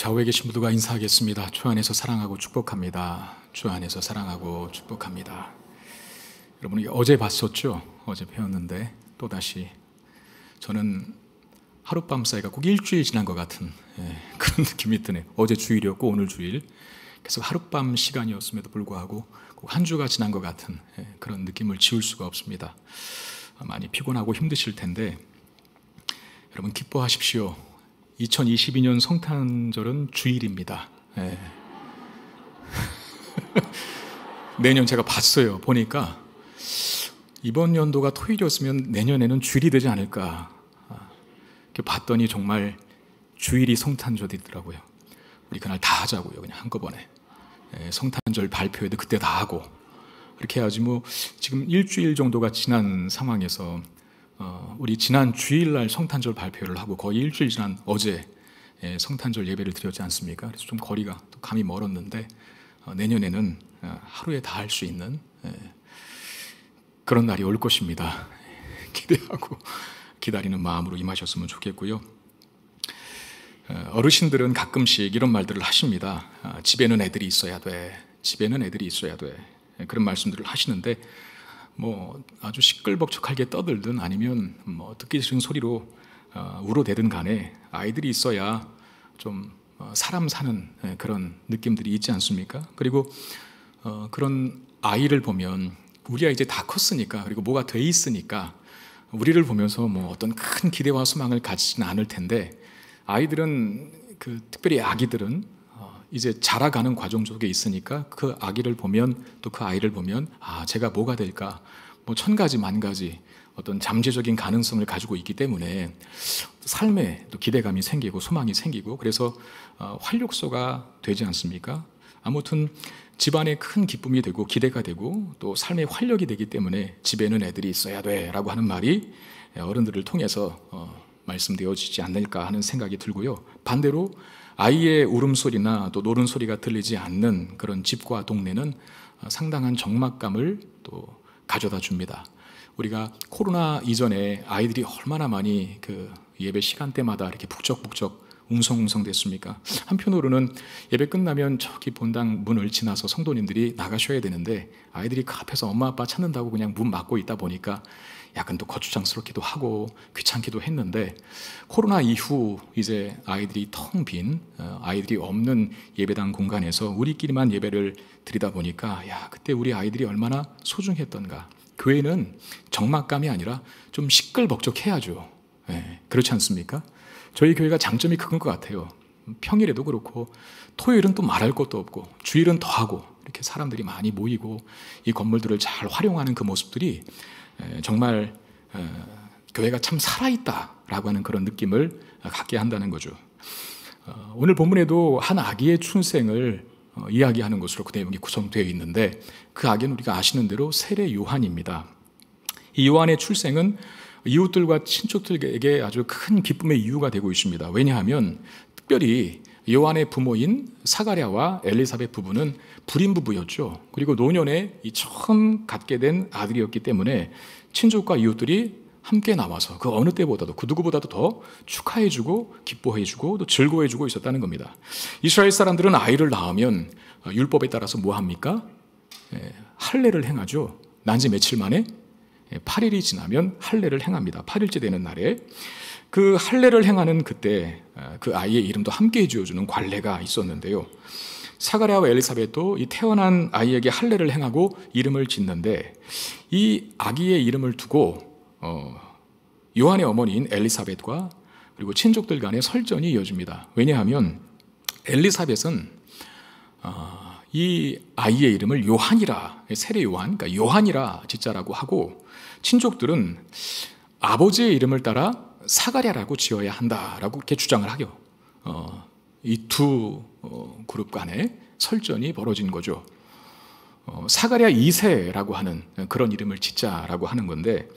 좌우에 계신 모두가 인사하겠습니다. 주 안에서 사랑하고 축복합니다. 주 안에서 사랑하고 축복합니다. 여러분, 어제 봤었죠? 어제 배웠는데 또다시 저는 하룻밤 사이가 꼭 일주일 지난 것 같은 그런 느낌이 드네요. 어제 주일이었고 오늘 주일 계속 하룻밤 시간이었음에도 불구하고 꼭 한 주가 지난 것 같은 그런 느낌을 지울 수가 없습니다. 많이 피곤하고 힘드실 텐데 여러분 기뻐하십시오. 2022년 성탄절은 주일입니다. 내년 제가 봤어요. 보니까 이번 연도가 토일이었으면 내년에는 주일이 되지 않을까. 봤더니 정말 주일이 성탄절이더라고요. 우리 그날 다 하자고요. 그냥 한꺼번에. 성탄절 발표회도 그때 다 하고. 그렇게 해야지 뭐 지금 일주일 정도가 지난 상황에서 우리 지난 주일날 성탄절 발표를 하고 거의 일주일 지난 어제 성탄절 예배를 드렸지 않습니까? 그래서 좀 거리가 또 감이 멀었는데 내년에는 하루에 다 할 수 있는 그런 날이 올 것입니다. 기대하고 기다리는 마음으로 임하셨으면 좋겠고요. 어르신들은 가끔씩 이런 말들을 하십니다. 집에는 애들이 있어야 돼. 집에는 애들이 있어야 돼. 그런 말씀들을 하시는데 뭐 아주 시끌벅적하게 떠들든 아니면 뭐 듣기 싫은 소리로 울어대든 간에 아이들이 있어야 좀 사람 사는 그런 느낌들이 있지 않습니까? 그리고 그런 아이를 보면 우리가 이제 다 컸으니까 그리고 뭐가 돼 있으니까 우리를 보면서 뭐 어떤 큰 기대와 소망을 가지지는 않을 텐데 아이들은 특별히 아기들은 이제 자라가는 과정 속에 있으니까 그 아기를 보면 또 그 아이를 보면 제가 뭐가 될까 뭐 천 가지 만 가지 어떤 잠재적인 가능성을 가지고 있기 때문에 삶에 또 기대감이 생기고 소망이 생기고 그래서 활력소가 되지 않습니까? 아무튼 집안에 큰 기쁨이 되고 기대가 되고 또 삶의 활력이 되기 때문에 집에는 애들이 있어야 돼라고 하는 말이 어른들을 통해서 말씀되어지지 않을까 하는 생각이 들고요. 반대로 아이의 울음소리나 또 노른소리가 들리지 않는 그런 집과 동네는 상당한 적막감을 또 가져다 줍니다. 우리가 코로나 이전에 아이들이 얼마나 많이 예배 시간대마다 이렇게 북적북적 웅성웅성 됐습니까? 한편으로는 예배 끝나면 저기 본당 문을 지나서 성도님들이 나가셔야 되는데 아이들이 그 앞에서 엄마 아빠 찾는다고 그냥 문 막고 있다 보니까 약간 또 거추장스럽기도 하고 귀찮기도 했는데 코로나 이후 이제 아이들이 텅 빈 아이들이 없는 예배당 공간에서 우리끼리만 예배를 드리다 보니까 그때 우리 아이들이 얼마나 소중했던가. 교회는 적막감이 아니라 좀 시끌벅적해야죠. 그렇지 않습니까? 저희 교회가 장점이 큰 것 같아요. 평일에도 그렇고 토요일은 또 말할 것도 없고 주일은 더하고 이렇게 사람들이 많이 모이고 이 건물들을 잘 활용하는 그 모습들이 정말 교회가 참 살아있다라고 하는 그런 느낌을 갖게 한다는 거죠. 오늘 본문에도 한 아기의 출생을 이야기하는 것으로 그 내용이 구성되어 있는데 그 아기는 우리가 아시는 대로 세례 요한입니다. 이 요한의 출생은 이웃들과 친척들에게 아주 큰 기쁨의 이유가 되고 있습니다. 왜냐하면 특별히 요한의 부모인 사가랴와 엘리사벳 부부는 불임 부부였죠. 그리고 노년에 처음 갖게 된 아들이었기 때문에 친족과 이웃들이 함께 나와서 그 어느 때보다도 그 누구보다도 더 축하해주고 기뻐해주고 또 즐거워해주고 있었다는 겁니다. 이스라엘 사람들은 아이를 낳으면 율법에 따라서 뭐 합니까? 할례를 행하죠. 난지 며칠 만에 8일이 지나면 할례를 행합니다. 8일째 되는 날에 그 할례를 행하는 그때 그 아이의 이름도 함께 지어주는 관례가 있었는데요. 사가랴와 엘리사벳도 이 태어난 아이에게 할례를 행하고 이름을 짓는데 이 아기의 이름을 두고 요한의 어머니인 엘리사벳과 그리고 친족들 간의 설전이 이어집니다. 왜냐하면 엘리사벳은 이 아이의 이름을 요한이라, 세례 요한, 그러니까 요한이라 짓자라고 하고 친족들은 아버지의 이름을 따라 사가랴라고 지어야 한다라고 이렇게 주장을 하죠. 이 두 그룹 간에 설전이 벌어진 거죠. 사가랴 2세라고 하는 그런 이름을 짓자라고 하는 건데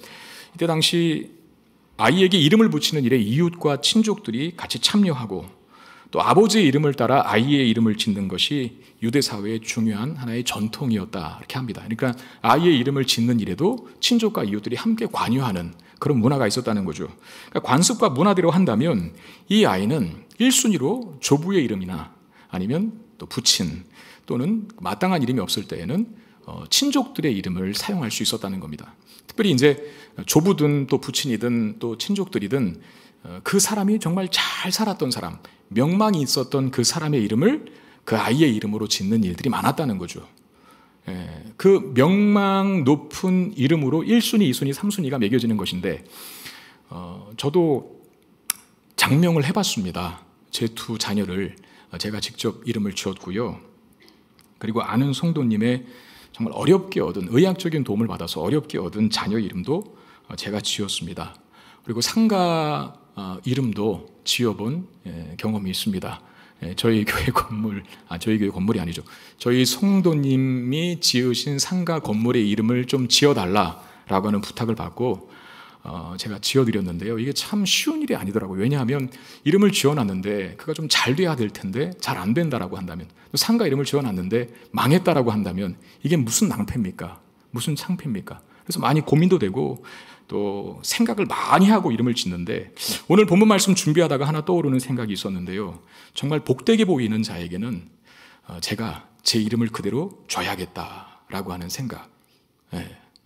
이때 당시 아이에게 이름을 붙이는 일에 이웃과 친족들이 같이 참여하고 또 아버지의 이름을 따라 아이의 이름을 짓는 것이 유대 사회의 중요한 하나의 전통이었다 이렇게 합니다. 그러니까 아이의 이름을 짓는 일에도 친족과 이웃들이 함께 관여하는 그런 문화가 있었다는 거죠. 그러니까 관습과 문화대로 한다면 이 아이는 1순위로 조부의 이름이나 아니면 또 부친 또는 마땅한 이름이 없을 때에는 친족들의 이름을 사용할 수 있었다는 겁니다. 특별히 이제 조부든 또 부친이든 또 친족들이든 그 사람이 정말 잘 살았던 사람, 명망이 있었던 그 사람의 이름을 그 아이의 이름으로 짓는 일들이 많았다는 거죠. 그 명망 높은 이름으로 1순위, 2순위, 3순위가 매겨지는 것인데 저도 장명을 해봤습니다. 제 두 자녀를 제가 직접 이름을 지었고요. 그리고 아는 성도님의 정말 어렵게 얻은 의학적인 도움을 받아서 어렵게 얻은 자녀 이름도 제가 지었습니다. 그리고 상가 이름도 지어본 경험이 있습니다. 저희 교회 건물이 아니죠. 저희 성도님이 지으신 상가 건물의 이름을 좀 지어달라라고 하는 부탁을 받고 제가 지어드렸는데요. 이게 참 쉬운 일이 아니더라고요. 왜냐하면 이름을 지어놨는데 그가 좀 잘 돼야 될 텐데 잘 안 된다라고 한다면, 또 상가 이름을 지어놨는데 망했다라고 한다면 이게 무슨 낭패입니까? 무슨 창피입니까? 그래서 많이 고민도 되고 또 생각을 많이 하고 이름을 짓는데, 오늘 본문 말씀 준비하다가 하나 떠오르는 생각이 있었는데요. 정말 복되게 보이는 자에게는 제가 제 이름을 그대로 줘야겠다라고 하는 생각.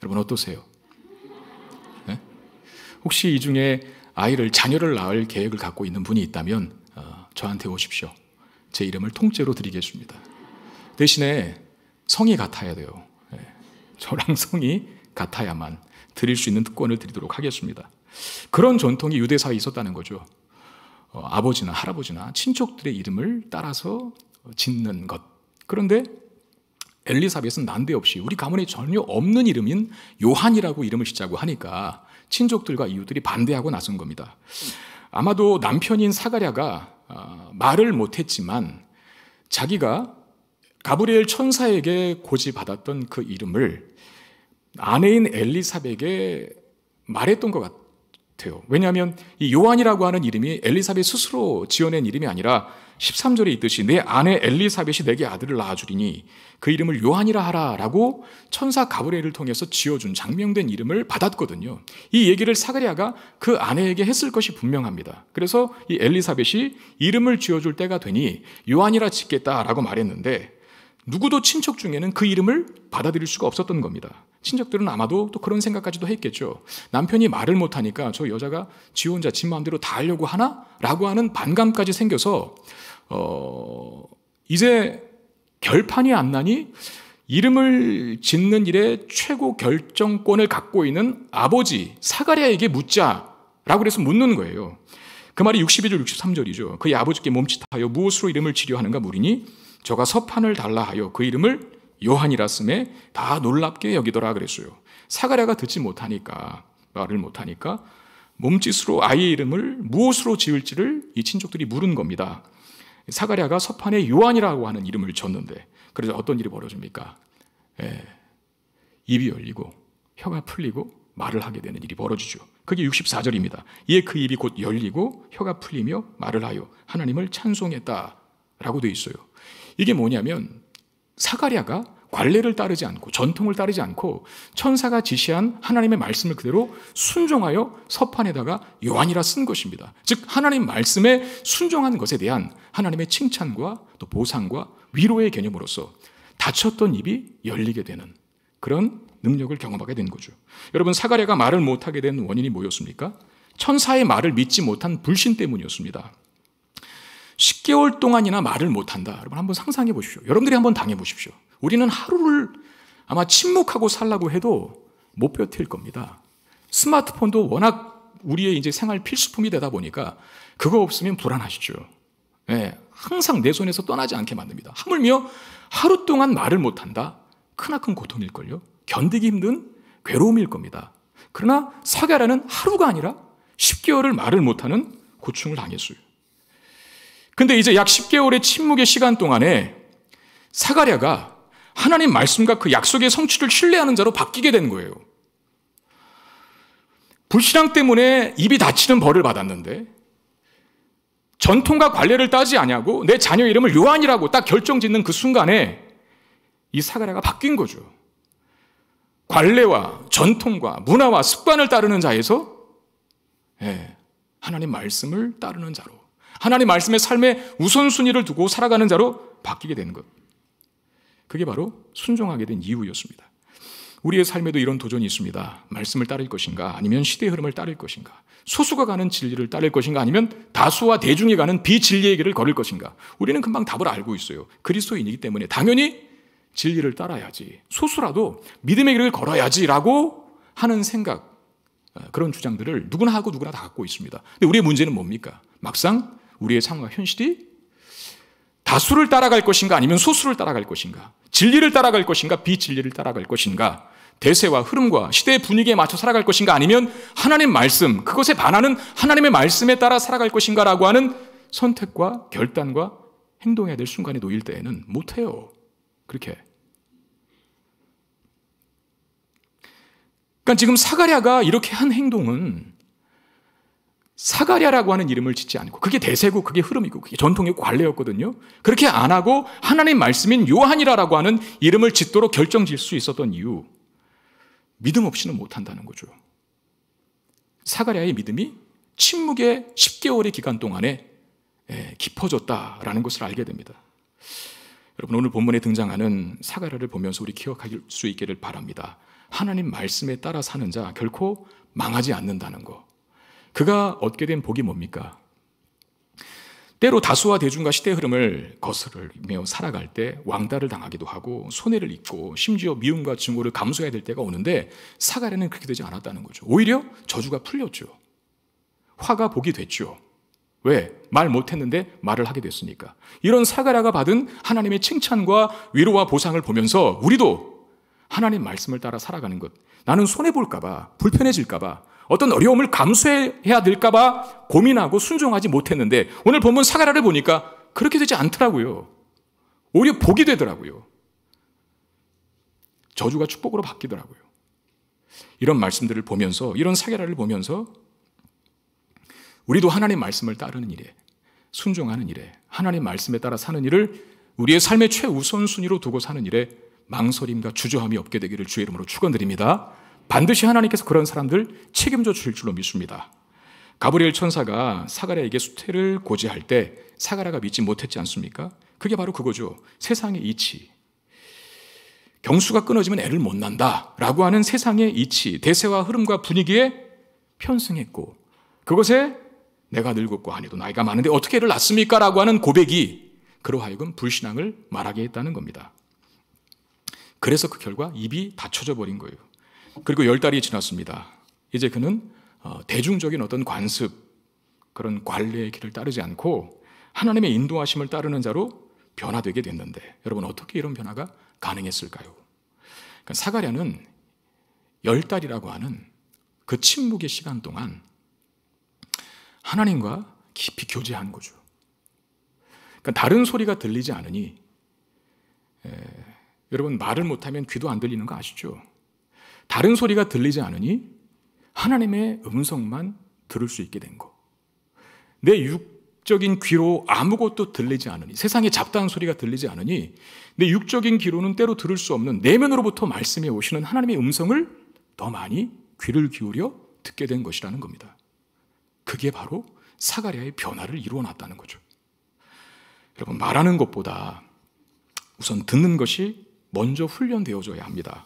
여러분 어떠세요? 혹시 이 중에 자녀를 낳을 계획을 갖고 있는 분이 있다면 저한테 오십시오. 제 이름을 통째로 드리겠습니다. 대신에 성이 같아야 돼요. 저랑 성이 같아야만 드릴 수 있는 특권을 드리도록 하겠습니다. 그런 전통이 유대사에 있었다는 거죠. 아버지나 할아버지나 친척들의 이름을 따라서 짓는 것. 그런데 엘리사벳은 난데없이 우리 가문에 전혀 없는 이름인 요한이라고 이름을 짓자고 하니까 친족들과 이웃들이 반대하고 나선 겁니다. 아마도 남편인 사가랴가 말을 못했지만 자기가 가브리엘 천사에게 고지받았던 그 이름을 아내인 엘리사벳에게 말했던 것 같아요. 왜냐하면 이 요한이라고 하는 이름이 엘리사벳 스스로 지어낸 이름이 아니라 13절에 있듯이 내 아내 엘리사벳이 내게 아들을 낳아주리니 그 이름을 요한이라 하라라고 천사 가브리엘을 통해서 지어준 장명된 이름을 받았거든요. 이 얘기를 사가랴가 그 아내에게 했을 것이 분명합니다. 그래서 이 엘리사벳이 이름을 지어줄 때가 되니 요한이라 짓겠다라고 말했는데 누구도 친척 중에는 그 이름을 받아들일 수가 없었던 겁니다. 친척들은 아마도 또 그런 생각까지도 했겠죠. 남편이 말을 못하니까 저 여자가 지 혼자 지 마음대로 다 하려고 하나? 라고 하는 반감까지 생겨서 이제 결판이 안 나니 이름을 짓는 일에 최고 결정권을 갖고 있는 아버지 사가랴에게 묻자라고 해서 묻는 거예요. 그 말이 62절 63절이죠. 그의 아버지께 몸짓하여 무엇으로 이름을 지려 하는가 물으니 저가 서판을 달라 하여 그 이름을 요한이라 쓰매 다 놀랍게 여기더라 그랬어요. 사가랴가 듣지 못하니까, 말을 못하니까 몸짓으로 아이의 이름을 무엇으로 지을지를 이 친족들이 물은 겁니다. 사가랴가 서판에 요한이라고 하는 이름을 줬는데 그래서 어떤 일이 벌어집니까? 입이 열리고 혀가 풀리고 말을 하게 되는 일이 벌어지죠. 그게 64절입니다. 이에 그 입이 곧 열리고 혀가 풀리며 말을 하여 하나님을 찬송했다라고 되어 있어요. 이게 뭐냐면 사가랴가 관례를 따르지 않고 전통을 따르지 않고 천사가 지시한 하나님의 말씀을 그대로 순종하여 서판에다가 요한이라 쓴 것입니다. 즉 하나님 말씀에 순종한 것에 대한 하나님의 칭찬과 또 보상과 위로의 개념으로서 닫혔던 입이 열리게 되는 그런 능력을 경험하게 된 거죠. 여러분 사가랴가 말을 못하게 된 원인이 뭐였습니까? 천사의 말을 믿지 못한 불신 때문이었습니다. 10개월 동안이나 말을 못한다. 여러분 한번 상상해 보십시오. 여러분들이 한번 당해 보십시오. 우리는 하루를 아마 침묵하고 살라고 해도 못 버틸 겁니다. 스마트폰도 워낙 우리의 이제 생활 필수품이 되다 보니까 그거 없으면 불안하시죠. 항상 내 손에서 떠나지 않게 만듭니다. 하물며 하루 동안 말을 못한다? 크나큰 고통일걸요. 견디기 힘든 괴로움일 겁니다. 그러나 사가랴는 하루가 아니라 10개월을 말을 못하는 고충을 당했어요. 근데 이제 약 10개월의 침묵의 시간 동안에 사가랴가 하나님 말씀과 그 약속의 성취를 신뢰하는 자로 바뀌게 된 거예요. 불신앙 때문에 입이 닫히는 벌을 받았는데 전통과 관례를 따지 아니하고 내 자녀 이름을 요한이라고 딱 결정짓는 그 순간에 이 사가랴가 바뀐 거죠. 관례와 전통과 문화와 습관을 따르는 자에서 하나님 말씀을 따르는 자로, 하나님 말씀의 삶의 우선순위를 두고 살아가는 자로 바뀌게 되는 것. 그게 바로 순종하게 된 이유였습니다. 우리의 삶에도 이런 도전이 있습니다. 말씀을 따를 것인가, 아니면 시대의 흐름을 따를 것인가, 소수가 가는 진리를 따를 것인가, 아니면 다수와 대중이 가는 비진리의 길을 걸을 것인가. 우리는 금방 답을 알고 있어요. 그리스도인이기 때문에 당연히 진리를 따라야지, 소수라도 믿음의 길을 걸어야지라고 하는 생각, 그런 주장들을 누구나 하고 누구나 다 갖고 있습니다. 근데 우리의 문제는 뭡니까? 막상 우리의 상황과 현실이 다수를 따라갈 것인가, 아니면 소수를 따라갈 것인가, 진리를 따라갈 것인가, 비진리를 따라갈 것인가, 대세와 흐름과 시대의 분위기에 맞춰 살아갈 것인가, 아니면 하나님 말씀, 그것에 반하는 하나님의 말씀에 따라 살아갈 것인가라고 하는 선택과 결단과 행동해야 될 순간에 놓일 때에는 못해요. 그렇게. 그러니까 지금 사가랴가 이렇게 한 행동은 사가랴라고 하는 이름을 짓지 않고, 그게 대세고 그게 흐름이고 그게 전통이고 관례였거든요. 그렇게 안 하고 하나님 말씀인 요한이라고 하는 이름을 짓도록 결정질 수 있었던 이유, 믿음 없이는 못한다는 거죠. 사가랴의 믿음이 침묵의 10개월의 기간 동안에 깊어졌다라는 것을 알게 됩니다. 여러분, 오늘 본문에 등장하는 사가랴를 보면서 우리 기억할 수 있기를 바랍니다. 하나님 말씀에 따라 사는 자 결코 망하지 않는다는 거. 그가 얻게 된 복이 뭡니까? 때로 다수와 대중과 시대의 흐름을 거스르며 살아갈 때 왕따를 당하기도 하고 손해를 입고 심지어 미움과 증오를 감수해야 될 때가 오는데, 사가랴는 그렇게 되지 않았다는 거죠. 오히려 저주가 풀렸죠. 화가 복이 됐죠. 왜? 말 못했는데 말을 하게 됐으니까. 이런 사가랴가 받은 하나님의 칭찬과 위로와 보상을 보면서 우리도 하나님 말씀을 따라 살아가는 것, 나는 손해볼까 봐, 불편해질까 봐, 어떤 어려움을 감수해야 될까 봐 고민하고 순종하지 못했는데, 오늘 본문 사가랴를 보니까 그렇게 되지 않더라고요. 오히려 복이 되더라고요. 저주가 축복으로 바뀌더라고요. 이런 말씀들을 보면서, 이런 사가랴를 보면서 우리도 하나님 말씀을 따르는 일에, 순종하는 일에, 하나님 말씀에 따라 사는 일을 우리의 삶의 최우선순위로 두고 사는 일에 망설임과 주저함이 없게 되기를 주의 이름으로 축원드립니다. 반드시 하나님께서 그런 사람들 책임져 주실 줄로 믿습니다. 가브리엘 천사가 사가랴에게 수태를 고지할 때 사가랴가 믿지 못했지 않습니까? 그게 바로 그거죠. 세상의 이치. 경수가 끊어지면 애를 못 난다라고 하는 세상의 이치, 대세와 흐름과 분위기에 편승했고, 그것에 내가 늙었고 아니도 나이가 많은데 어떻게 애를 낳습니까? 라고 하는 고백이 그로 하여금 불신앙을 말하게 했다는 겁니다. 그래서 그 결과 입이 닫혀져 버린 거예요. 그리고 10달이 지났습니다. 이제 그는 대중적인 어떤 관습, 그런 관례의 길을 따르지 않고 하나님의 인도하심을 따르는 자로 변화되게 됐는데, 여러분 어떻게 이런 변화가 가능했을까요? 그러니까 사가랴는 10달이라고 하는 그 침묵의 시간 동안 하나님과 깊이 교제한 거죠. 그러니까 다른 소리가 들리지 않으니, 여러분 말을 못하면 귀도 안 들리는 거 아시죠? 다른 소리가 들리지 않으니 하나님의 음성만 들을 수 있게 된 거. 내 육적인 귀로 아무것도 들리지 않으니, 세상의 잡다한 소리가 들리지 않으니 내 육적인 귀로는 때로 들을 수 없는 내면으로부터 말씀해 오시는 하나님의 음성을 더 많이 귀를 기울여 듣게 된 것이라는 겁니다. 그게 바로 사가랴의 변화를 이루어놨다는 거죠. 여러분, 말하는 것보다 우선 듣는 것이 먼저 훈련되어져야 합니다.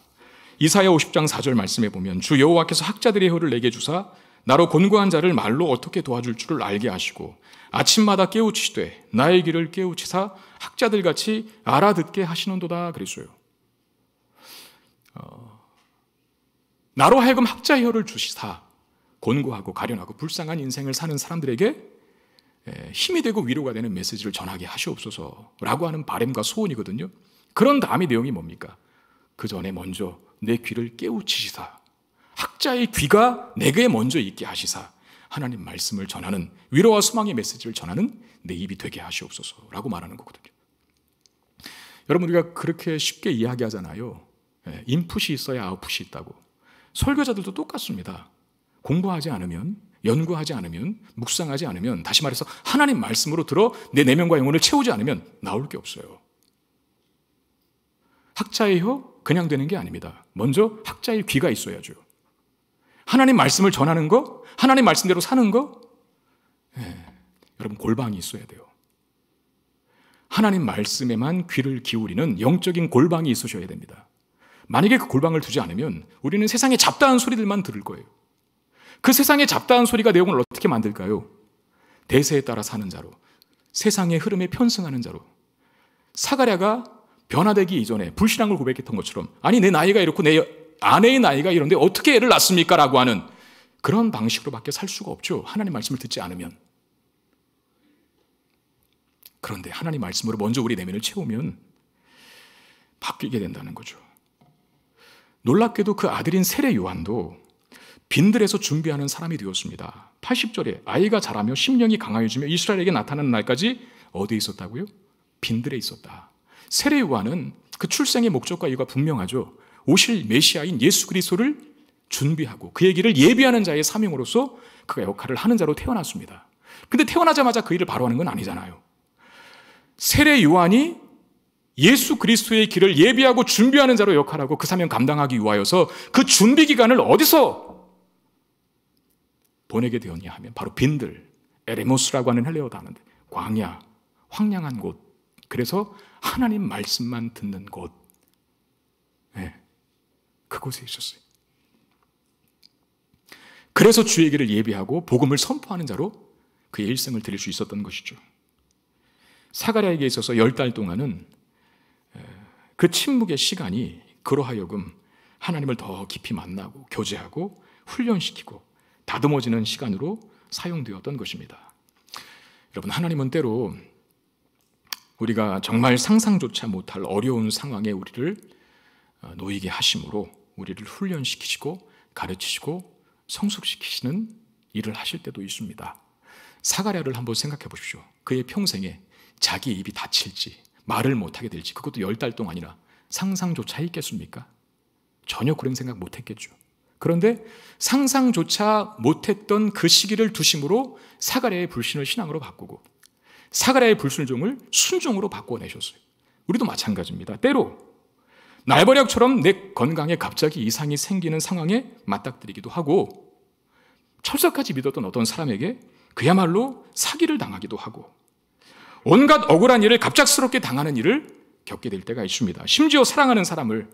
이사야 50장 4절 말씀에 보면, 주 여호와께서 학자들의 혀를 내게 주사 나로 곤고한 자를 말로 어떻게 도와줄 줄을 알게 하시고 아침마다 깨우치시되 나의 귀를 깨우치사 학자들같이 알아듣게 하시는도다 그랬어요. 나로 하여금 학자의 혀를 주시사 곤고하고 가련하고 불쌍한 인생을 사는 사람들에게 힘이 되고 위로가 되는 메시지를 전하게 하시옵소서라고 하는 바람과 소원이거든요. 그런 다음의 내용이 뭡니까? 그 전에 먼저 내 귀를 깨우치시사 학자의 귀가 내게 먼저 있게 하시사 하나님 말씀을 전하는, 위로와 소망의 메시지를 전하는 내 입이 되게 하시옵소서라고 말하는 거거든요. 여러분, 우리가 그렇게 쉽게 이야기하잖아요. 인풋이 있어야 아웃풋이 있다고. 설교자들도 똑같습니다. 공부하지 않으면 연구하지 않으면, 묵상하지 않으면, 다시 말해서 하나님 말씀으로 들어 내 내면과 영혼을 채우지 않으면 나올 게 없어요. 학자의 혀 그냥 되는 게 아닙니다. 먼저 학자의 귀가 있어야죠. 하나님 말씀을 전하는 거, 하나님 말씀대로 사는 거, 여러분 골방이 있어야 돼요. 하나님 말씀에만 귀를 기울이는 영적인 골방이 있으셔야 됩니다. 만약에 그 골방을 두지 않으면 우리는 세상의 잡다한 소리들만 들을 거예요. 그 세상의 잡다한 소리가 내용을 어떻게 만들까요? 대세에 따라 사는 자로, 세상의 흐름에 편승하는 자로. 사가랴가 변화되기 이전에 불신앙을 고백했던 것처럼, 아니 내 나이가 이렇고 내 아내의 나이가 이런데 어떻게 애를 낳습니까? 라고 하는 그런 방식으로밖에 살 수가 없죠. 하나님 말씀을 듣지 않으면. 그런데 하나님 말씀으로 먼저 우리 내면을 채우면 바뀌게 된다는 거죠. 놀랍게도 그 아들인 세례 요한도 빈들에서 준비하는 사람이 되었습니다. 80절에 아이가 자라며 심령이 강하여지며 이스라엘에게 나타나는 날까지 어디에 있었다고요? 빈들에 있었다. 세례 요한은 그 출생의 목적과 이유가 분명하죠. 오실 메시아인 예수 그리스도를 준비하고 그의 길을 예비하는 자의 사명으로서 그가 역할을 하는 자로 태어났습니다. 근데 태어나자마자 그 일을 바로 하는 건 아니잖아요. 세례 요한이 예수 그리스도의 길을 예비하고 준비하는 자로 역할하고 그 사명 감당하기 위하여서 그 준비 기간을 어디서 보내게 되었냐 하면 바로 빈들, 에레모스라고 하는 헬레어 단어인데 광야, 황량한 곳, 그래서 하나님 말씀만 듣는 곳, 그곳에 있었어요. 그래서 주의 길을 예비하고 복음을 선포하는 자로 그의 일생을 드릴 수 있었던 것이죠. 사가랴에게 있어서 10달 동안은 그 침묵의 시간이 그로 하여금 하나님을 더 깊이 만나고 교제하고 훈련시키고 다듬어지는 시간으로 사용되었던 것입니다. 여러분, 하나님은 때로 우리가 정말 상상조차 못할 어려운 상황에 우리를 놓이게 하심으로 우리를 훈련시키시고 가르치시고 성숙시키시는 일을 하실 때도 있습니다. 사가랴를 한번 생각해 보십시오. 그의 평생에 자기 입이 다칠지 말을 못하게 될지 그것도 10달 동안이나 상상조차 했겠습니까? 전혀 그런 생각 못했겠죠. 그런데 상상조차 못했던 그 시기를 두심으로 사가랴의 불신을 신앙으로 바꾸고 사가랴의 불순종을 순종으로 바꿔내셨어요. 우리도 마찬가지입니다. 때로 날버력처럼 내 건강에 갑자기 이상이 생기는 상황에 맞닥뜨리기도 하고 철석같이 믿었던 어떤 사람에게 그야말로 사기를 당하기도 하고 온갖 억울한 일을 갑작스럽게 당하는 일을 겪게 될 때가 있습니다. 심지어 사랑하는 사람을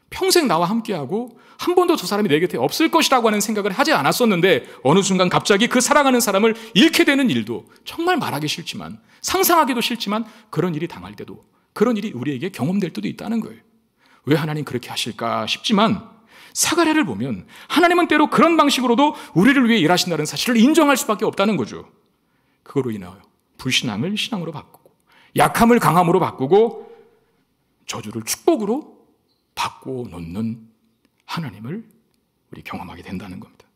평생 나와 함께하고 한 번도 저 사람이 내 곁에 없을 것이라고 하는 생각을 하지 않았었는데 어느 순간 갑자기 그 사랑하는 사람을 잃게 되는 일도 정말 말하기 싫지만 상상하기도 싫지만 그런 일이 당할 때도 그런 일이 우리에게 경험될 때도 있다는 거예요. 왜 하나님 그렇게 하실까 싶지만 사가랴를 보면 하나님은 때로 그런 방식으로도 우리를 위해 일하신다는 사실을 인정할 수밖에 없다는 거죠. 그거로 인하여 불신앙을 신앙으로 바꾸고 약함을 강함으로 바꾸고 저주를 축복으로 바꾸어 놓는 하나님을 우리 경험하게 된다는 겁니다.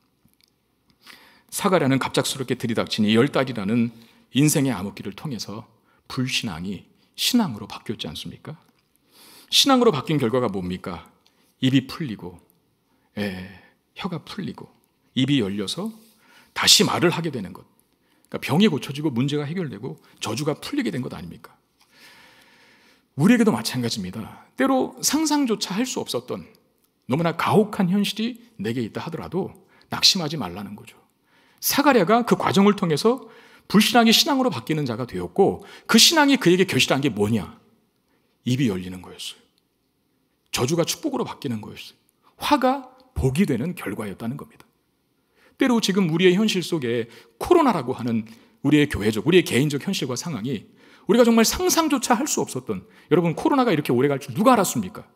사가랴는 갑작스럽게 들이닥친 이 10달이라는 인생의 암흑기를 통해서 불신앙이 신앙으로 바뀌었지 않습니까? 신앙으로 바뀐 결과가 뭡니까? 입이 풀리고 혀가 풀리고 입이 열려서 다시 말을 하게 되는 것. 그러니까 병이 고쳐지고 문제가 해결되고 저주가 풀리게 된 것 아닙니까? 우리에게도 마찬가지입니다. 때로 상상조차 할 수 없었던 너무나 가혹한 현실이 내게 있다 하더라도 낙심하지 말라는 거죠. 사가랴가 그 과정을 통해서 불신앙이 신앙으로 바뀌는 자가 되었고 그 신앙이 그에게 결실한 게 뭐냐? 입이 열리는 거였어요. 저주가 축복으로 바뀌는 거였어요. 화가 복이 되는 결과였다는 겁니다. 때로 지금 우리의 현실 속에 코로나라고 하는 우리의 교회적, 우리의 개인적 현실과 상황이 우리가 정말 상상조차 할 수 없었던, 여러분 코로나가 이렇게 오래 갈 줄 누가 알았습니까?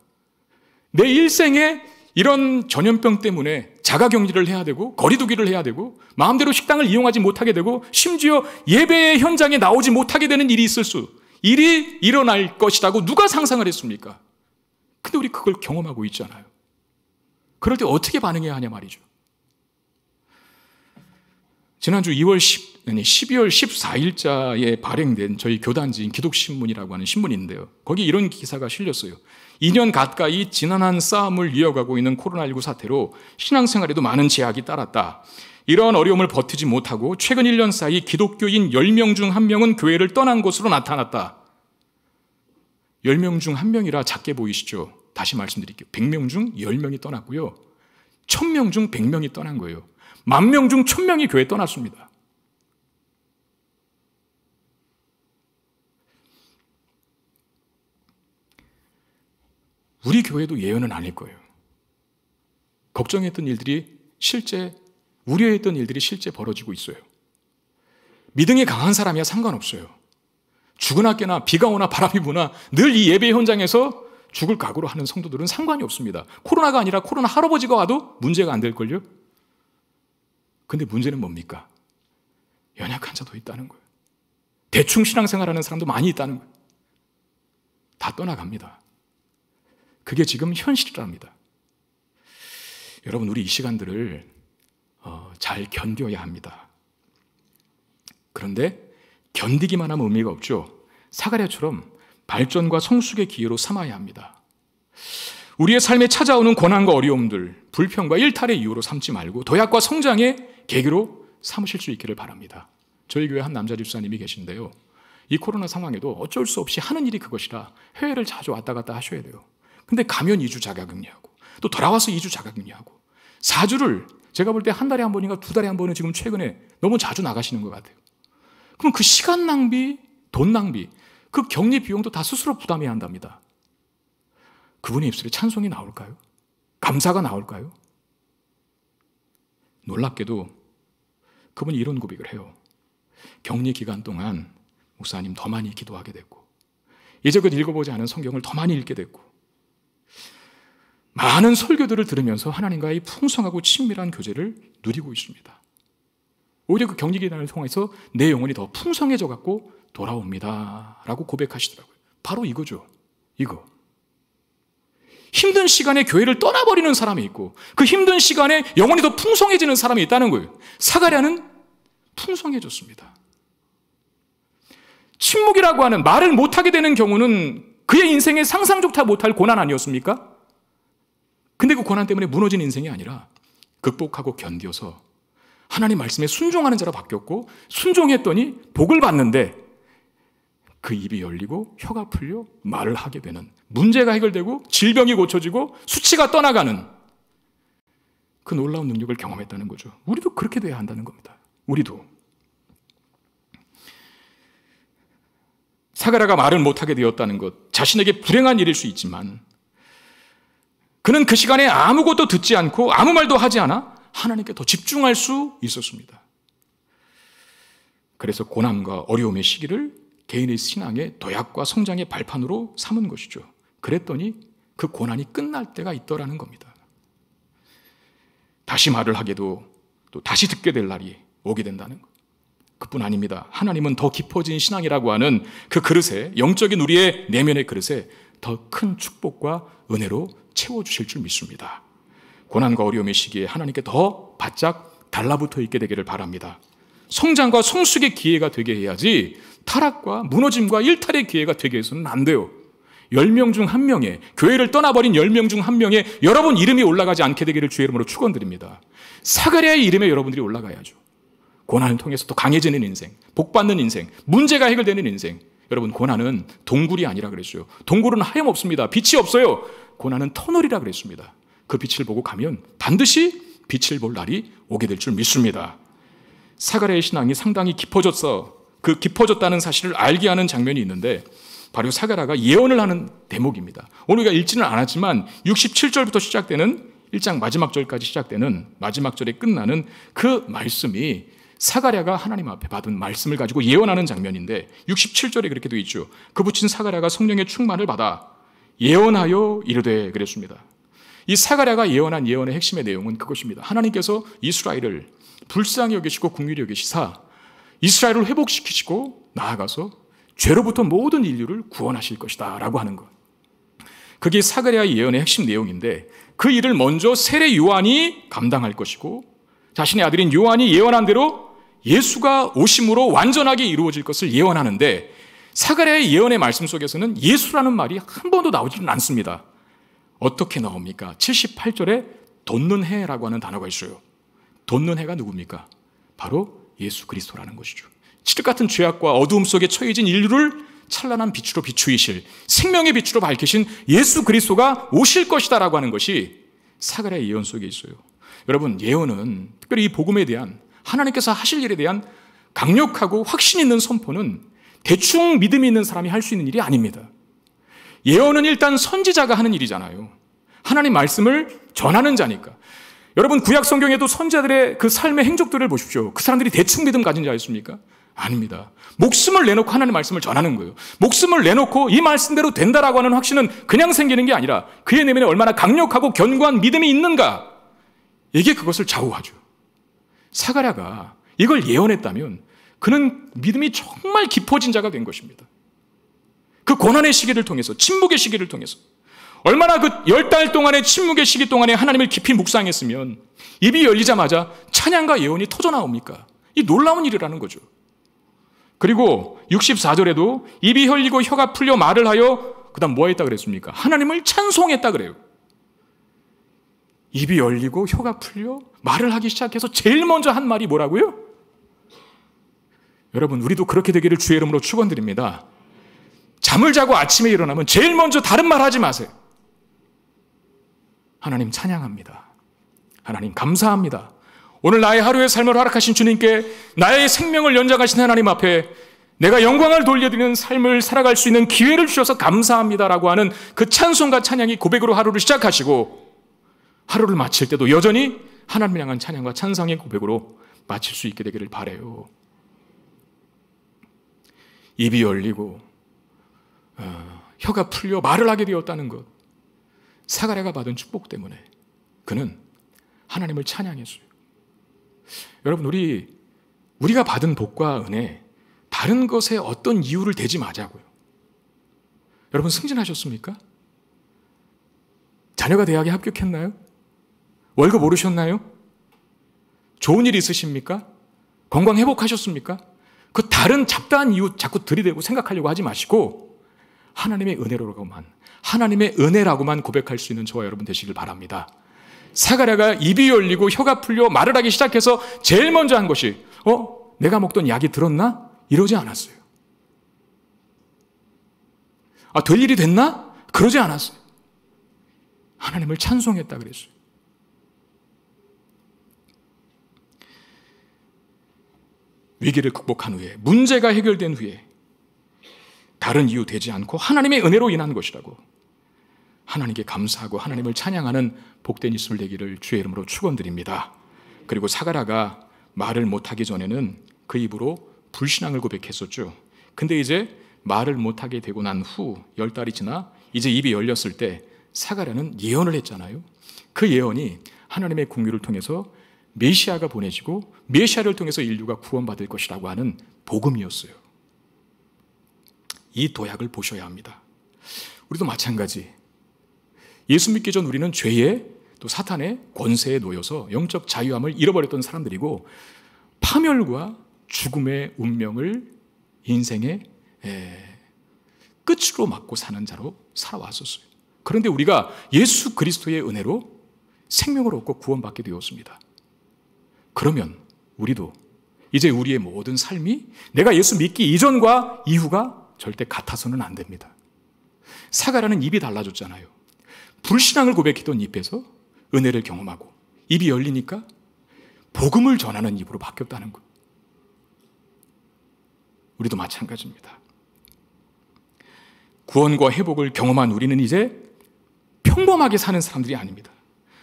내 일생에 이런 전염병 때문에 자가격리를 해야 되고 거리두기를 해야 되고 마음대로 식당을 이용하지 못하게 되고 심지어 예배의 현장에 나오지 못하게 되는 일이 일어날 것이라고 누가 상상을 했습니까? 근데 우리 그걸 경험하고 있잖아요. 그럴 때 어떻게 반응해야 하냐 말이죠. 지난주 12월 14일자에 발행된 저희 교단지인 기독신문이라고 하는 신문인데요. 거기 이런 기사가 실렸어요. 2년 가까이 지난한 싸움을 이어가고 있는 코로나19 사태로 신앙생활에도 많은 제약이 따랐다. 이러한 어려움을 버티지 못하고 최근 1년 사이 기독교인 10명 중 1명은 교회를 떠난 것으로 나타났다. 10명 중 1명이라 작게 보이시죠? 다시 말씀드릴게요. 100명 중 10명이 떠났고요. 1000명 중 100명이 떠난 거예요. 10,000명 중 1000명이 교회 떠났습니다. 우리 교회도 예언은 아닐 거예요. 걱정했던 일들이 실제, 우려했던 일들이 실제 벌어지고 있어요. 믿음이 강한 사람이야 상관없어요. 죽으나 깨나 비가 오나 바람이 부나 늘 이 예배 현장에서 죽을 각오로 하는 성도들은 상관이 없습니다. 코로나가 아니라 코로나 할아버지가 와도 문제가 안 될걸요? 근데 문제는 뭡니까? 연약한 자도 있다는 거예요. 대충 신앙생활하는 사람도 많이 있다는 거예요. 다 떠나갑니다. 그게 지금 현실이랍니다. 여러분, 우리 이 시간들을 잘 견뎌야 합니다. 그런데 견디기만 하면 의미가 없죠. 사가랴처럼 발전과 성숙의 기회로 삼아야 합니다. 우리의 삶에 찾아오는 고난과 어려움들, 불평과 일탈의 이유로 삼지 말고 도약과 성장의 계기로 삼으실 수 있기를 바랍니다. 저희 교회 한 남자 집사님이 계신데요. 이 코로나 상황에도 어쩔 수 없이 하는 일이 그것이라 해외를 자주 왔다 갔다 하셔야 돼요. 근데 가면 2주 자가격리하고 또 돌아와서 2주 자가격리하고 4주를 제가 볼 때 한 달에 한 번인가 2달에 한 번은 지금 최근에 너무 자주 나가시는 것 같아요. 그럼 그 시간 낭비, 돈 낭비, 그 격리 비용도 다 스스로 부담해야 한답니다. 그분의 입술에 찬송이 나올까요? 감사가 나올까요? 놀랍게도 그분이 이런 고백을 해요. 격리 기간 동안 목사님 더 많이 기도하게 됐고 이제껏 읽어보지 않은 성경을 더 많이 읽게 됐고 많은 설교들을 들으면서 하나님과의 풍성하고 친밀한 교제를 누리고 있습니다. 오히려 그 격리 기간을 통해서 내 영혼이 더 풍성해져 갖고 돌아옵니다 라고 고백하시더라고요. 바로 이거죠. 이거. 힘든 시간에 교회를 떠나버리는 사람이 있고 그 힘든 시간에 영혼이 더 풍성해지는 사람이 있다는 거예요. 사가랴는 풍성해졌습니다. 침묵이라고 하는 말을 못하게 되는 경우는 그의 인생에 상상조차 못할 고난 아니었습니까? 근데 그 고난 때문에 무너진 인생이 아니라 극복하고 견뎌서 하나님 말씀에 순종하는 자로 바뀌었고 순종했더니 복을 받는데 그 입이 열리고 혀가 풀려 말을 하게 되는, 문제가 해결되고 질병이 고쳐지고 수치가 떠나가는 그 놀라운 능력을 경험했다는 거죠. 우리도 그렇게 돼야 한다는 겁니다. 우리도. 사가랴가 말을 못하게 되었다는 것, 자신에게 불행한 일일 수 있지만 그는 그 시간에 아무것도 듣지 않고 아무 말도 하지 않아 하나님께 더 집중할 수 있었습니다. 그래서 고난과 어려움의 시기를 개인의 신앙의 도약과 성장의 발판으로 삼은 것이죠. 그랬더니 그 고난이 끝날 때가 있더라는 겁니다. 다시 말을 하게도 또 다시 듣게 될 날이 오게 된다는 것. 그뿐 아닙니다. 하나님은 더 깊어진 신앙이라고 하는 그 그릇에, 영적인 우리의 내면의 그릇에 더 큰 축복과 은혜로 채워주실 줄 믿습니다. 고난과 어려움의 시기에 하나님께 더 바짝 달라붙어 있게 되기를 바랍니다. 성장과 성숙의 기회가 되게 해야지 타락과 무너짐과 일탈의 기회가 되게 해서는 안 돼요. 10명 중 1명에, 교회를 떠나버린 10명 중 1명에 여러분 이름이 올라가지 않게 되기를 주의 이름으로 축원드립니다. 사가랴의 이름에 여러분들이 올라가야죠. 고난을 통해서 또 강해지는 인생, 복받는 인생, 문제가 해결되는 인생. 여러분, 고난은 동굴이 아니라 그랬어요. 동굴은 하염없습니다. 빛이 없어요. 고난은 터널이라 그랬습니다. 그 빛을 보고 가면 반드시 빛을 볼 날이 오게 될 줄 믿습니다. 사가랴의 신앙이 상당히 깊어졌어. 그 깊어졌다는 사실을 알게 하는 장면이 있는데 바로 사가랴가 예언을 하는 대목입니다. 오늘 우리가 읽지는 않았지만 67절부터 시작되는 1장 마지막 절까지 시작되는 마지막 절에 끝나는 그 말씀이 사가랴가 하나님 앞에 받은 말씀을 가지고 예언하는 장면인데 67절에 그렇게 되어 있죠. 그 붙인 사가랴가 성령의 충만을 받아 예언하여 이르되 그랬습니다. 이 사가랴가 예언한 예언의 핵심의 내용은 그것입니다. 하나님께서 이스라엘을 불쌍히 여기시고 긍휼히 여기시사 이스라엘을 회복시키시고 나아가서 죄로부터 모든 인류를 구원하실 것이다 라고 하는 것. 그게 사가랴의 예언의 핵심 내용인데 그 일을 먼저 세례 요한이 감당할 것이고 자신의 아들인 요한이 예언한 대로 예수가 오심으로 완전하게 이루어질 것을 예언하는데 사가랴의 예언의 말씀 속에서는 예수라는 말이 한 번도 나오지는 않습니다. 어떻게 나옵니까? 78절에 돋는 해라고 하는 단어가 있어요. 돋는 해가 누굽니까? 바로 예수 그리스도라는 것이죠. 칠흑 같은 죄악과 어두움 속에 처해진 인류를 찬란한 빛으로 비추이실, 생명의 빛으로 밝히신 예수 그리스도가 오실 것이다라고 하는 것이 사가랴의 예언 속에 있어요. 여러분, 예언은 특별히 이 복음에 대한 하나님께서 하실 일에 대한 강력하고 확신 있는 선포는 대충 믿음이 있는 사람이 할 수 있는 일이 아닙니다. 예언은 일단 선지자가 하는 일이잖아요. 하나님 말씀을 전하는 자니까. 여러분, 구약 성경에도 선지자들의 그 삶의 행적들을 보십시오. 그 사람들이 대충 믿음 가진 자였습니까? 아닙니다. 목숨을 내놓고 하나님의 말씀을 전하는 거예요. 목숨을 내놓고 이 말씀대로 된다라고 하는 확신은 그냥 생기는 게 아니라 그의 내면에 얼마나 강력하고 견고한 믿음이 있는가, 이게 그것을 좌우하죠. 사가랴가 이걸 예언했다면 그는 믿음이 정말 깊어진 자가 된 것입니다. 그 고난의 시기를 통해서, 침묵의 시기를 통해서 얼마나 그 10달 동안의 침묵의 시기 동안에 하나님을 깊이 묵상했으면 입이 열리자마자 찬양과 예언이 터져나옵니까? 이 놀라운 일이라는 거죠. 그리고 64절에도 입이 열리고 혀가 풀려 말을 하여, 그 다음 뭐 했다 그랬습니까? 하나님을 찬송했다 그래요. 입이 열리고 혀가 풀려 말을 하기 시작해서 제일 먼저 한 말이 뭐라고요? 여러분, 우리도 그렇게 되기를 주의 이름으로 축원드립니다. 잠을 자고 아침에 일어나면 제일 먼저 다른 말 하지 마세요. 하나님 찬양합니다. 하나님 감사합니다. 오늘 나의 하루의 삶을 허락하신 주님께 나의 생명을 연장하신 하나님 앞에 내가 영광을 돌려드리는 삶을 살아갈 수 있는 기회를 주셔서 감사합니다라고 하는 그 찬송과 찬양이 고백으로 하루를 시작하시고, 하루를 마칠 때도 여전히 하나님을 향한 찬양과 찬송의 고백으로 마칠 수 있게 되기를 바라요. 입이 열리고 혀가 풀려 말을 하게 되었다는 것, 사가랴가 받은 축복 때문에 그는 하나님을 찬양했어요. 여러분, 우리가 받은 복과 은혜, 다른 것에 어떤 이유를 대지 마자고요. 여러분, 승진하셨습니까? 자녀가 대학에 합격했나요? 월급 오르셨나요? 좋은 일 있으십니까? 건강 회복하셨습니까? 그 다른 잡다한 이유 자꾸 들이대고 생각하려고 하지 마시고 하나님의 은혜라고만 고백할 수 있는 저와 여러분 되시길 바랍니다. 사가랴가 입이 열리고 혀가 풀려 말을 하기 시작해서 제일 먼저 한 것이 내가 먹던 약이 들었나? 이러지 않았어요. 될 일이 됐나? 그러지 않았어요. 하나님을 찬송했다 그랬어요. 위기를 극복한 후에, 문제가 해결된 후에 다른 이유 되지 않고 하나님의 은혜로 인한 것이라고 하나님께 감사하고 하나님을 찬양하는 복된 있음을 되기를 주의 이름으로 축원드립니다. 그리고 사가랴가 말을 못하기 전에는 그 입으로 불신앙을 고백했었죠. 근데 이제 말을 못하게 되고 난 후 10달이 지나 이제 입이 열렸을 때 사가랴는 예언을 했잖아요. 그 예언이 하나님의 공유를 통해서 메시아가 보내지고 메시아를 통해서 인류가 구원받을 것이라고 하는 복음이었어요. 이 도약을 보셔야 합니다. 우리도 마찬가지. 예수 믿기 전 우리는 죄의 또 사탄의 권세에 놓여서 영적 자유함을 잃어버렸던 사람들이고 파멸과 죽음의 운명을 인생의 끝으로 맞고 사는 자로 살아왔었어요. 그런데 우리가 예수 그리스도의 은혜로 생명을 얻고 구원받게 되었습니다. 그러면 우리도 이제 우리의 모든 삶이 내가 예수 믿기 이전과 이후가 절대 같아서는 안 됩니다. 사가랴는 입이 달라졌잖아요. 불신앙을 고백했던 입에서 은혜를 경험하고 입이 열리니까 복음을 전하는 입으로 바뀌었다는 것. 우리도 마찬가지입니다. 구원과 회복을 경험한 우리는 이제 평범하게 사는 사람들이 아닙니다.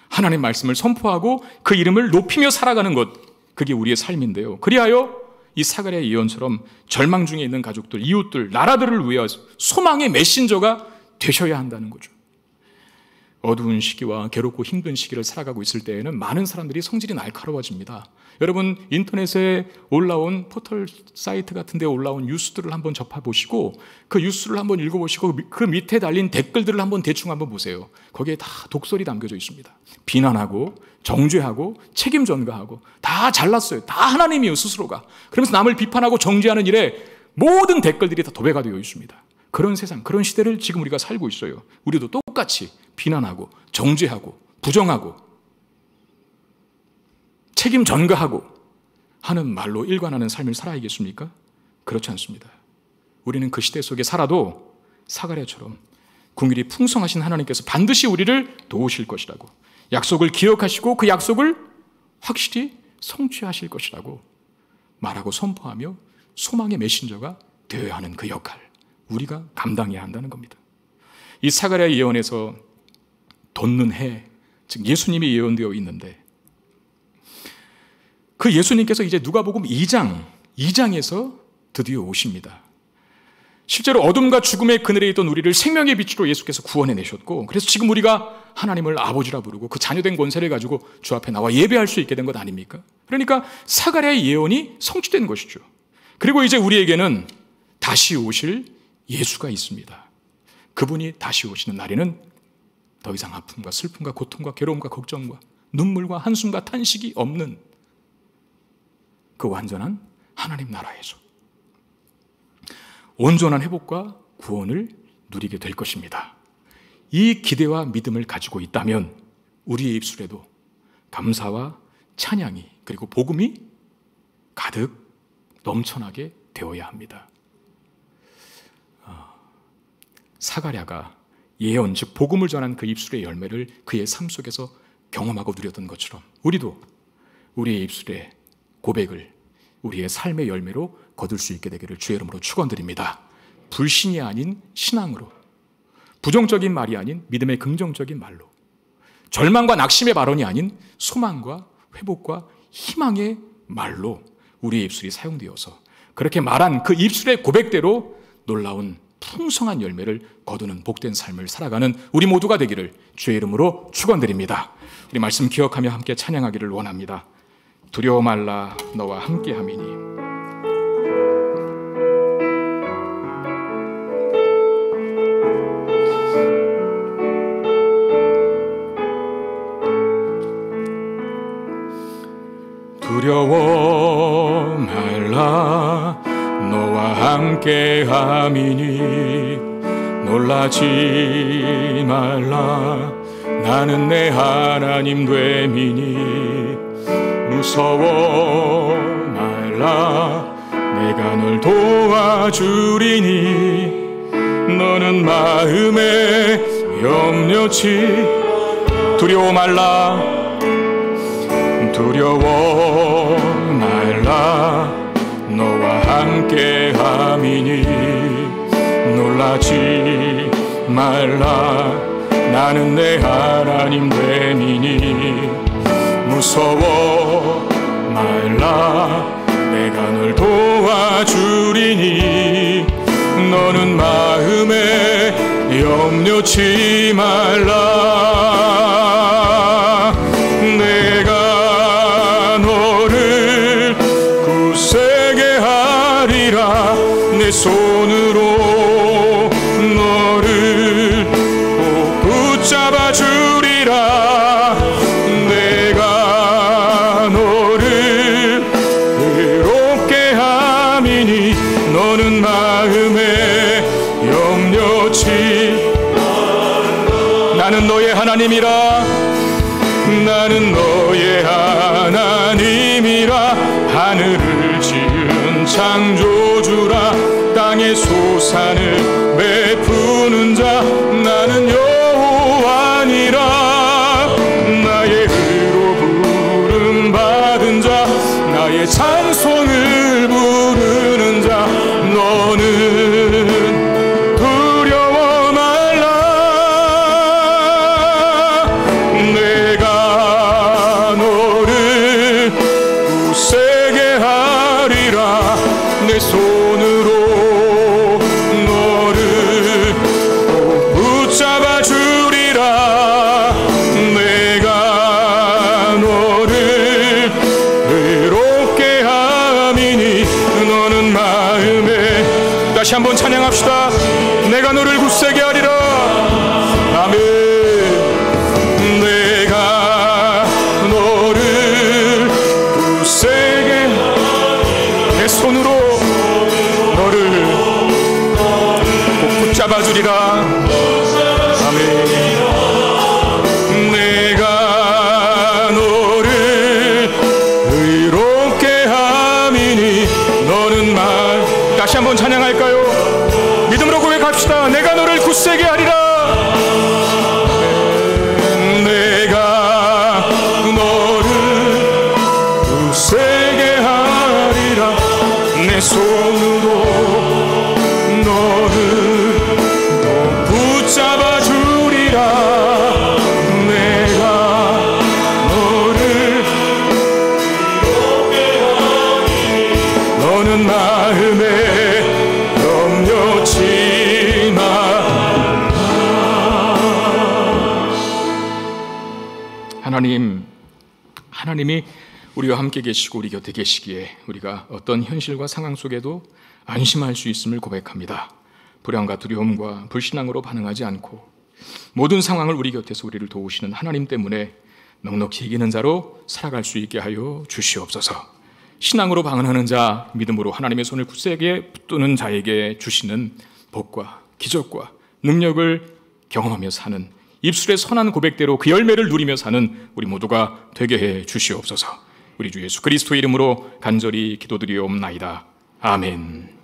하나님 말씀을 선포하고 그 이름을 높이며 살아가는 것, 그게 우리의 삶인데요. 그리하여 이 사가랴의 예언처럼 절망 중에 있는 가족들, 이웃들, 나라들을 위하여 소망의 메신저가 되셔야 한다는 거죠. 어두운 시기와 괴롭고 힘든 시기를 살아가고 있을 때에는 많은 사람들이 성질이 날카로워집니다. 여러분, 인터넷에 올라온 포털 사이트 같은 데 올라온 뉴스들을 한번 접해보시고 그 뉴스를 한번 읽어보시고 그 밑에 달린 댓글들을 한번 대충 한번 보세요. 거기에 다 독설이 담겨져 있습니다. 비난하고 정죄하고 책임 전가하고 다 잘났어요. 다 하나님이에요, 스스로가. 그러면서 남을 비판하고 정죄하는 일에 모든 댓글들이 다 도배가 되어 있습니다. 그런 세상, 그런 시대를 지금 우리가 살고 있어요. 우리도 똑같이 비난하고 정죄하고 부정하고 책임 전가하고 하는 말로 일관하는 삶을 살아야겠습니까? 그렇지 않습니다. 우리는 그 시대 속에 살아도 사가랴처럼 긍휼이 풍성하신 하나님께서 반드시 우리를 도우실 것이라고, 약속을 기억하시고 그 약속을 확실히 성취하실 것이라고 말하고 선포하며 소망의 메신저가 되어야 하는 그 역할, 우리가 감당해야 한다는 겁니다. 이 사가랴 예언에서 돋는 해, 즉 예수님이 예언되어 있는데, 그 예수님께서 이제 누가복음 2장에서 드디어 오십니다. 실제로 어둠과 죽음의 그늘에 있던 우리를 생명의 빛으로 예수께서 구원해내셨고, 그래서 지금 우리가 하나님을 아버지라 부르고 그 자녀된 권세를 가지고 주 앞에 나와 예배할 수 있게 된 것 아닙니까? 그러니까 사가랴의 예언이 성취된 것이죠. 그리고 이제 우리에게는 다시 오실 예수가 있습니다. 그분이 다시 오시는 날에는 더 이상 아픔과 슬픔과 고통과 괴로움과 걱정과 눈물과 한숨과 탄식이 없는 그 완전한 하나님 나라에서 온전한 회복과 구원을 누리게 될 것입니다. 이 기대와 믿음을 가지고 있다면 우리의 입술에도 감사와 찬양이, 그리고 복음이 가득 넘쳐나게 되어야 합니다. 사가랴가 예언, 즉 복음을 전한 그 입술의 열매를 그의 삶 속에서 경험하고 누렸던 것처럼 우리도 우리의 입술의 고백을 우리의 삶의 열매로 거둘 수 있게 되기를 주의 이름으로 축원드립니다. 불신이 아닌 신앙으로, 부정적인 말이 아닌 믿음의 긍정적인 말로, 절망과 낙심의 발언이 아닌 소망과 회복과 희망의 말로 우리의 입술이 사용되어서 그렇게 말한 그 입술의 고백대로 놀라운 풍성한 열매를 거두는 복된 삶을 살아가는 우리 모두가 되기를 주의 이름으로 축원드립니다. 우리 말씀 기억하며 함께 찬양하기를 원합니다. 두려워 말라 너와 함께함이니. 두려워 말라 너와 함께함이니. 놀라지 말라 나는 내 하나님 됨이니. 무서워 말라 내가 널 도와주리니. 너는 마음에 염려치. 두려워 말라 두려워 말라 너와 함께함이니. 놀라지 말라 나는 내 하나님 됨이니. 무서워 말라 내가 널 도와주리니. 너는 마음에 염려치 말라. 내가 너를 굳세게 하리라. 내 손으로 너를 꼭 붙잡아 주리라. 내가 너를 의롭게 함이니. 너는 마음에 염려치. 나는 너의 하나님이라. 나는 너의 하나님이라. 하늘을 지은 창조주라. 땅의 소산을 베푸는 자. 나는 여호와니라. 나의 의로 부름받은 자. 나의 찬송을 부르는 자. 너는 두려워 말라. 내가 너를 굳세게 하리라. 내 손으로 너를 꼭 붙잡아 주리라. 내가 너를 의롭게 함이니. 너는 마음에. 다시 한번 찬양합시다. 내가 너를 굳세게 하리라. 아멘. 내가 너를 굳세게 내 손으로 너를 꼭 붙잡아 주리라. 아멘. 내가 너를 굳세게 하리라. 내가 너를 굳세게 하리라. 내 손으로 너를 또 붙잡아 주리라. 내가 너를 이롭게 하리니 너는 마음에 염려치 말라. 하나님이 우리와 함께 계시고 우리 곁에 계시기에 우리가 어떤 현실과 상황 속에도 안심할 수 있음을 고백합니다. 불안과 두려움과 불신앙으로 반응하지 않고 모든 상황을 우리 곁에서 우리를 도우시는 하나님 때문에 넉넉히 이기는 자로 살아갈 수 있게 하여 주시옵소서. 신앙으로 방언하는 자, 믿음으로 하나님의 손을 굳세게 붙드는 자에게 주시는 복과 기적과 능력을 경험하며 사는, 입술의 선한 고백대로 그 열매를 누리며 사는 우리 모두가 되게 해 주시옵소서. 우리 주 예수 그리스도의 이름으로 간절히 기도드리옵나이다. 아멘.